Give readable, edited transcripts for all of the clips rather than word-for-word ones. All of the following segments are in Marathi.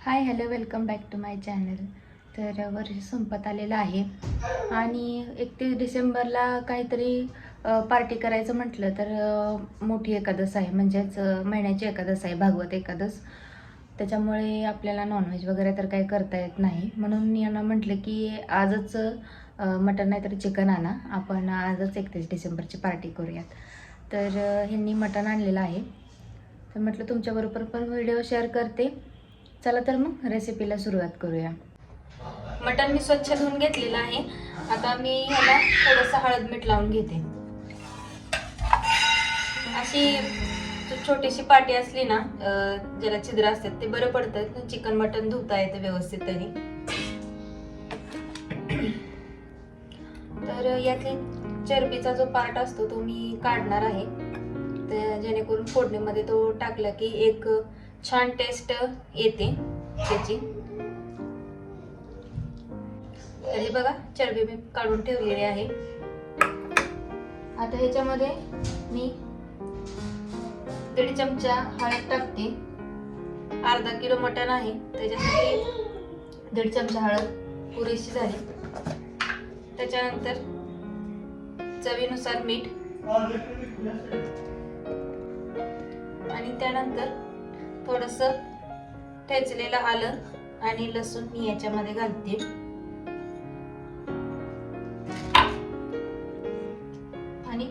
High hello welcome back to my channel. तर वर्ष संपत आलेलं आहे आणि 31 डिसेंबरला काहीतरी पार्टी करायचं म्हटलं तर मोठी एकादश आहे, म्हणजेच महिन्याची एकादश आहे, भागवत एकादश. त्याच्यामुळे आपल्याला नॉनव्हेज वगैरे तर काही करता येत नाही, म्हणून यांना म्हटलं की आजच मटन नाही तर चिकन आणा, आपण आजच 31 डिसेंबरची पार्टी करूयात. तर ह्यांनी मटन आणलेलं आहे, तर म्हटलं तुमच्याबरोबर पण व्हिडिओ शेअर करते. चला तर मग रेसिपीला सुरुवात करूया. मटण मी स्वच्छ धुवून घेतलेलं आहे. आता मी ह्याला थोडंसं हळद मीठ लावून घेते. अशी छोटीशी पाटी असली ना, ज्याला छिद्र असतात ते बरं पडतं, चिकन मटण धुता येतं व्यवस्थित तरी. तर यातली चरबीचा जो पार्ट असतो तो मी काढणार आहे, तर जेणेकरून फोडणीमध्ये तो टाकला की एक छान टेस्ट येते त्याची. तरी बघा चरबी मी काढून ठेवलेली आहे. आता ह्याच्यामध्ये मी 1.5 चमचा हळद टाकते. अर्धा किलो मटण आहे त्याच्यासाठी 1.5 चमचा हळद पुरेशी झाली. त्याच्यानंतर चवीनुसार मीठ आणि त्यानंतर थोडंसं ठेचलेलं आलं आणि लसूण मी याच्यामध्ये घालते. आणि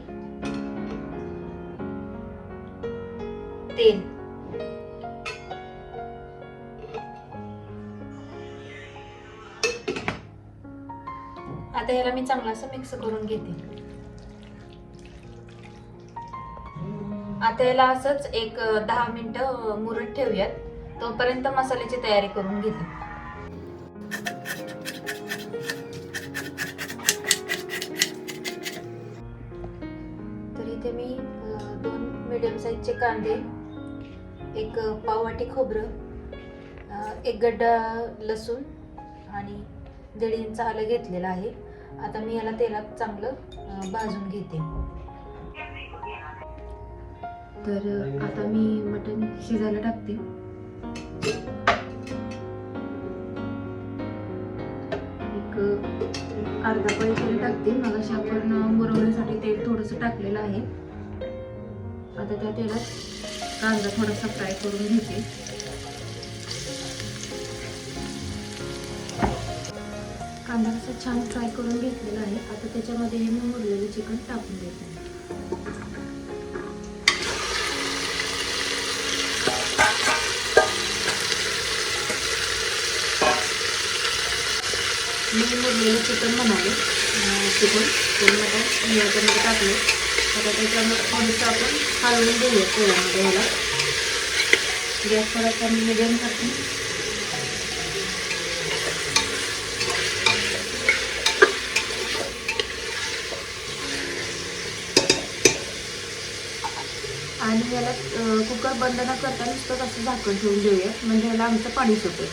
तेल. आता याला मी चांगलं असं मिक्स करून घेते. आता याला असंच एक 10 मिनिटं मुरत ठेवूयात, तोपर्यंत मसाल्याची तयारी करून घेते. तर इथे मी 2 मीडियम साईजचे कांदे, एक पाववाटी खोबरं, 1 गड्डा लसूण आणि 1.5 इंच आलं घेतलेलं आहे. आता मी याला तेलात चांगलं भाजून घेते. तर आता मी मटण शिजायला टाकते. एक अर्धा पळी तेल टाकते. मगाशी आपण मुरवण्यासाठी तेल थोडंसं टाकलेलं आहे. आता त्या तेलात कांदा थोडासा फ्राय करून घेते. कांदा असा छान फ्राय करून घेतलेला आहे. आता त्याच्यामध्ये हे मी मुरलेलं चिकन टाकून देते. मी मुरलेलं चिकन म्हणाले, चिकन मटण याच्यामध्ये टाकले. आता त्याच्यामध्ये थोडंसं आपण हलवून घेऊया तेलामध्ये. ह्याला गॅस थोडासा मी मिडियम करते. आणि याला कुकर बंद न करता नुसतं असं झाकण ठेवून देऊया, म्हणजे ह्याला आमचं पाणी सुटेल.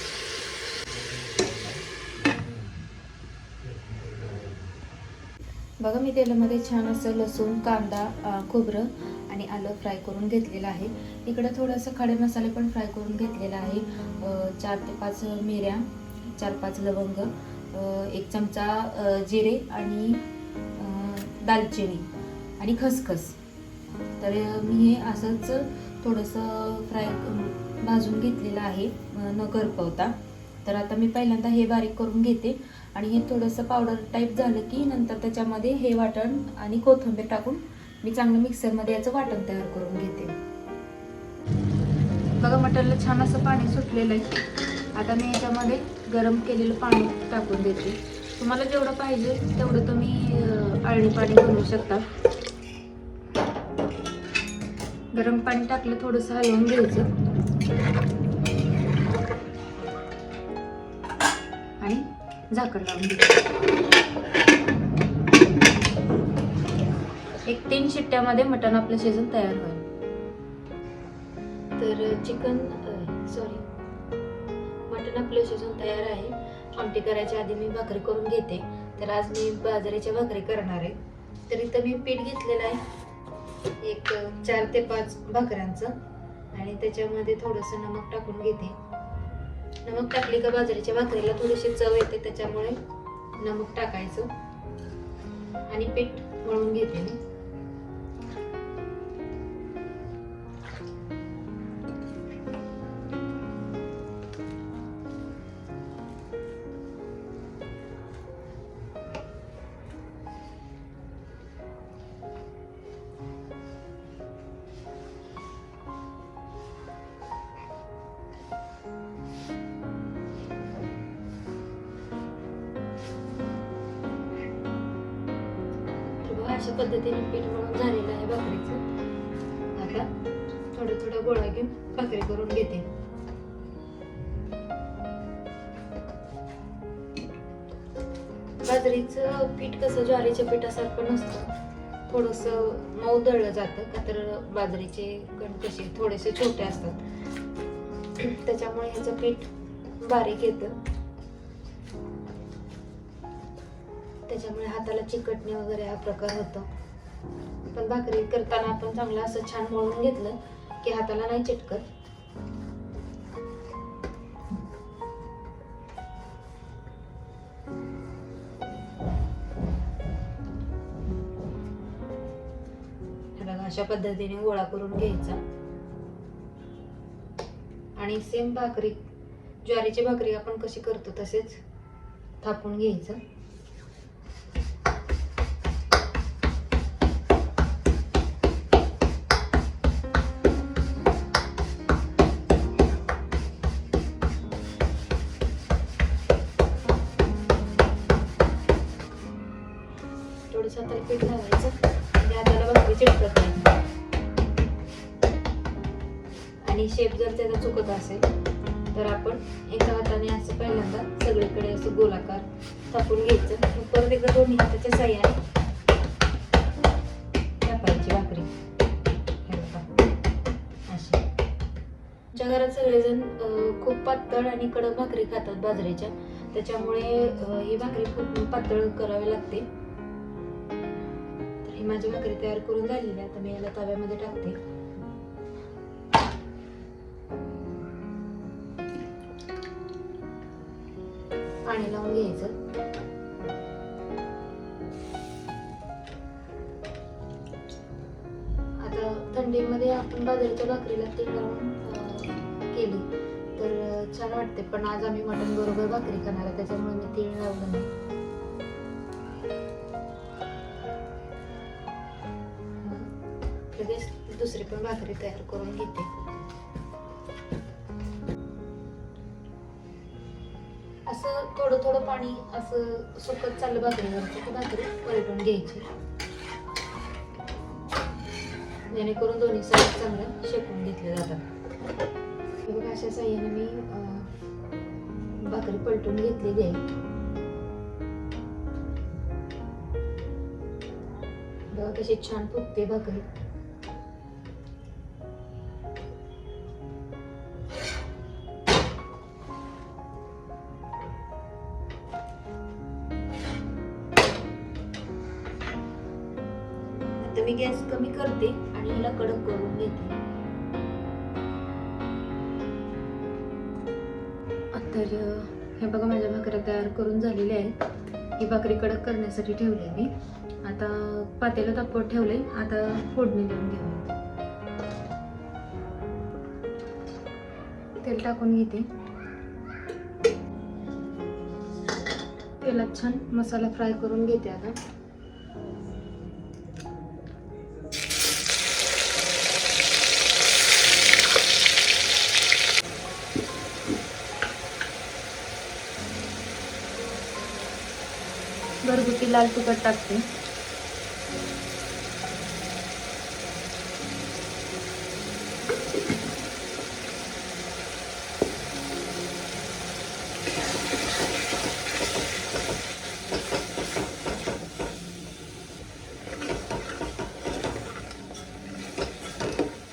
बघा मी तेलामध्ये छान असं लसूण, कांदा, खोबरं आणि आलं फ्राय करून घेतलेलं आहे. इकडे थोडंसं खडे मसाले पण फ्राय करून घेतलेला आहे. 4 ते 5 मिऱ्या, 4-5 लवंग, 1 चमचा जिरे आणि दालचिनी आणि खसखस. तर मी हे असंच थोडंसं फ्राय भाजून घेतलेलं आहे न करपवता. तर आता मी पहिल्यांदा हे बारीक करून घेते आणि हे थोडंसं पावडर टाईप झालं की नंतर त्याच्यामध्ये हे वाटण आणि कोथिंबीर टाकून मी चांगलं मिक्सरमध्ये याचं वाटण तयार करून घेते. बघा मटणला छान असं पाणी सुटलेलं आहे. आता मी याच्यामध्ये गरम केलेलं पाणी टाकून देते. तुम्हाला जेवढं पाहिजे तेवढं तुम्ही आळणी पाणी बनवू शकता. गरम पाणी टाकलं, थोडंसं हलवून घ्यायचं आणि झाकण लावून घ्यायचं. 1-3 शिट्ट्यामध्ये मटण आपलं शिजून तयार होईल. तर मटण आपलं शिजून तयार आहे. आमटी करायच्या आधी मी भाकरी करून घेते. तर आज मी बाजरीच्या भाकरी करणार आहे. तर इथं मी पीठ घेतलेलं आहे एक 4 ते 5 भाकऱ्यांचं आणि त्याच्यामध्ये थोडंसं नमक टाकून घेते. नमक टाकली का बाजरीच्या भाकरीला थोडीशी चव येते, त्याच्यामुळे नमक टाकायचं. आणि पीठ मळून घेते मी. अशा पद्धतीने पीठ मळून झालेलं आहे भाकरीचं. आता थोडं थोडं गोळा घेऊन भाकरी करून घेते. बाजरीचं पीठ कसं ज्वारीच्या पिठासारखं नसतं, थोडस मऊ दळलं जातं का तर बाजरीचे कण कसे थोडेसे छोटे असतात, त्याच्यामुळे ह्याचं पीठ बारीक येतं. त्याच्यामुळे हाताला चिकटणे वगैरे हा प्रकार होतो. पण भाकरी करताना आपण चांगलं असं छान मळून घेतलं की हाताला नाही चिटकत. अशा पद्धतीने गोळा करून घ्यायचा आणि सेम भाकरी ज्वारीची भाकरी आपण कशी करतो तसेच थापून घ्यायचं. थोडंसं हाताला पीठ लावायचं आणि हाताला भाकरी चिटकत नाही. आणि शेप जर त्याचा चुकत असेल तर आपण एका हाताने असं पहिल्यांदा सगळीकडे असं गोलाकार थापून घ्यायचं. परत एकदा दोन्ही हाताच्या साह्याने थापायची भाकरी. अशी आमच्या घरात सगळेजण खूप पातळ आणि कडक भाकरी खातात बाजरीच्या, त्याच्यामुळे ही भाकरी खूप पातळ करावी लागते. माझी भाकरी तयार करून झालेली आहे. आता मी याला तव्यामध्ये टाकते. पाणी लावून घ्यायचं. आता थंडीमध्ये आपण बाजरीच्या भाकरीला तेल लावून केली तर छान वाटते, पण आज आम्ही मटण बरोबर भाकरी खाणार आहे, त्याच्यामुळे मी तेल लावलं नाही. लगेच दुसरी पण भाकरी तयार करून घेते. असं थोडं थोडं पाणी असं सुकत चाललं भाकरीवरचं, तर भाकरी पलटून घ्यायची जेणेकरून दोन्ही साईड चांगलं शेकून घेतले जातात. हे बघा अशा साह्याने मी भाकरी पलटून घेतलेली आहे. बघा कशी छान फुगते भाकरी. आता मी गॅस कमी करते आणि हिला कडक करून घेते. तर हे बघा माझ्या भाकऱ्या तयार करून झालेल्या आहेत. ही भाकरी कडक करण्यासाठी ठेवली मी. आता पातेलं तापवत ठेवले. आता फोडणी देऊन घेऊया. तेल टाकून घेते. तेलात छान मसाला फ्राय करून घेते. आता घरगुती लाल तिखट टाकते.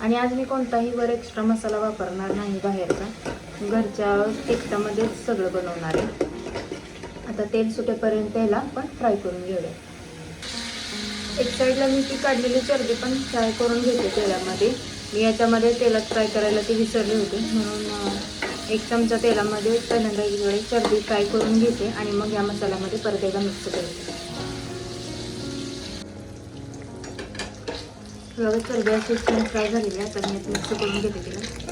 आणि आज मी कोणताही वर एक्स्ट्रा मसाला वापरणार नाही बाहेरचा. घरच्या तिखटामध्येच सगळं बनवणार आहे. आता तेल सुटेपर्यंत याला पण फ्राय करून घेऊया. एक साईडला मी ती काढलेली चरबी पण फ्राय करून घेते तेलामध्ये. मी याच्यामध्ये तेलात फ्राय करायला ती विसरली होती, म्हणून 1 चमचा तेलामध्ये पहिल्यांदा इकडे चरबी फ्राय करून घेते आणि मग या मसाल्यामध्ये परत एकदा मिक्स करते. बघा चरबी अशी छान फ्राय झालेली आहे. आता मी मिक्स करून घेते तिला.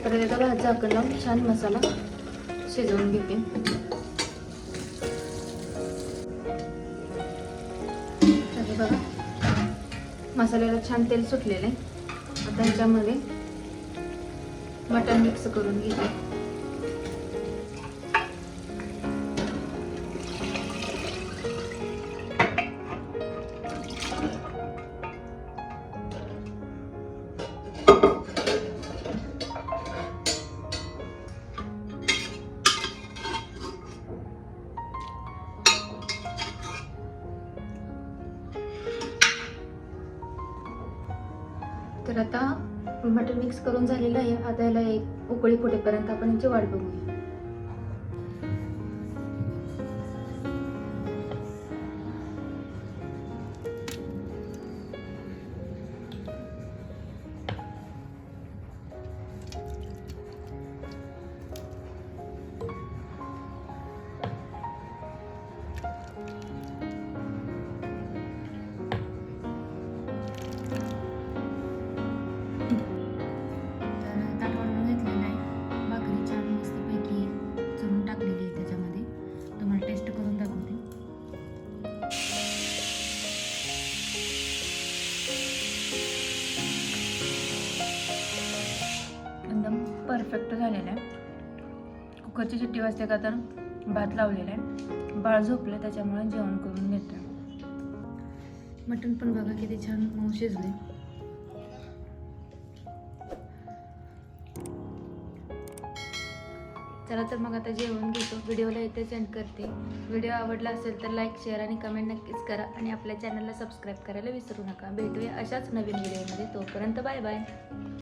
परत एकदा झाकण लावून छान मसाला शिजवून घेते. तर बघा मसाल्याला छान तेल सुटलेलं आहे. आता ह्याच्यामध्ये मटण मिक्स करून घेते. तर आता मटण मिक्स करून झालेलं आहे. आता याला एक उकळी फुटेपर्यंत आपण याची वाट बघूया. एकदम परफेक्ट झालेलं आहे. कुकरची शिट्टी वाजते का तर भात लावलेला आहे. बाळ झोपलं त्याच्यामुळे जेवण करून घेते. मटण पण बघा किती छान मऊ शिजले. चला तर मग आता जेवण घेतो. व्हिडिओला इथे सेंड करते. व्हिडिओ आवडला असेल तर लाईक, शेअर आणि कमेंट नक्कीच करा आणि आपल्या चॅनलला सबस्क्राईब करायला विसरू नका. भेटूया अशाच नवीन व्हिडिओमध्ये. तोपर्यंत बाय बाय.